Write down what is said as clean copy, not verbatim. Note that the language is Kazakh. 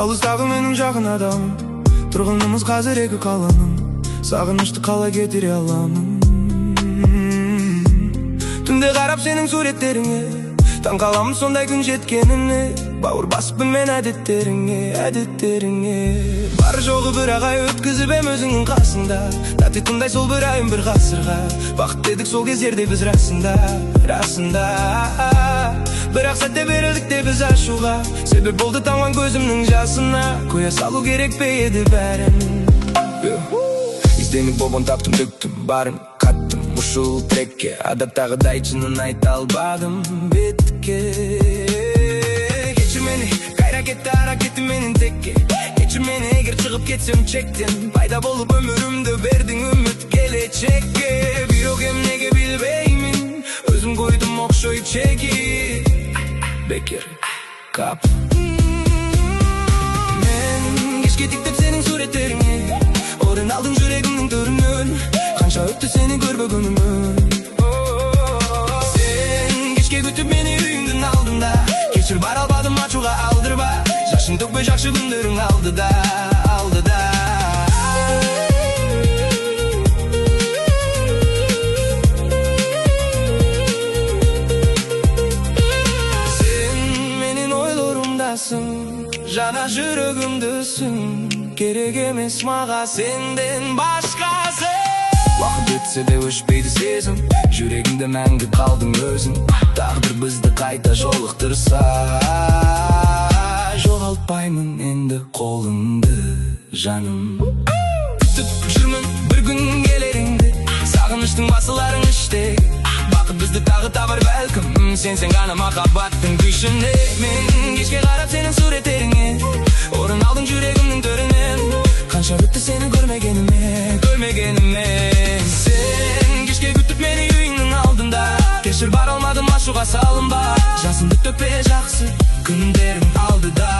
Алыстағы менің жақын адамым, тұрғынымыз қазір екі қаланың. Сағынышты қалай кетіре аламын? Түнде қарап сенің суреттеріңе, таң қаламын сондай күн жеткеніне. Бауыр басыппын мен әдеттеріңе. Бар жоғы бір ағай өткізіп ем өзіңнің қасында. Татитындай сол бір айым бір ғасырға. Бақыт дедік сол кездерде біз расында. Бірақ сәтте берілдік те біз ашуға. Себеп болды тамған көзімнің жасына. Қоя салу керек пе еді бәрін? Ізденіп болған таптым, төктім барын қаттым мұшыл трекке. Адаттағыдай шынын айта албадым бетке. Кешір мені, қайра кетті әрекеті менің текке. Кешір мені, егер шығып кетсем чектен. Пайда болып өмірімді бердің үміт келечекке. Бүйрек ем неге білбеймін, өзім қойдым оқшой чеки. Бекер кап. Мен кешке тиктеп сенің суреттеріңе, орын алдың жүрегімнің төрінен. Қанша өтті сені көрбегенімін. Сен кешке күтіп мені үйіңдің алдында. Кешір бар албадым ашуға алдырба. Жашын төкпе жақсы күндерің алдыда. Сен менің ойларымдасың, жана жүрегімдісің. Керек емес маға сенден басқасы. Уақыт өтсе де өшпейді сезім, жүрегімде мәңгі қалдың өзің. Тағдыр бізді қайта жолықтырса, жоғалтпаймын енді қолыңды, жаным. Күтіп жүрмін бір күн келеріңді, сағыныштың басыларың іште. Бақыт бізді тағы табар бәлкім, сен ғана махаббаттың күшіне. Мен кешке қарап сенің суреттеріңе, орын алдың жүрегімнің төрінен. Қанша өтті сені көрмегеніме. Сен кешке күтіп мені үйіңнің алдында. Кешір бар алмадым ашуға салынба. Жасынды төкпе жақсы күндерің алдыда.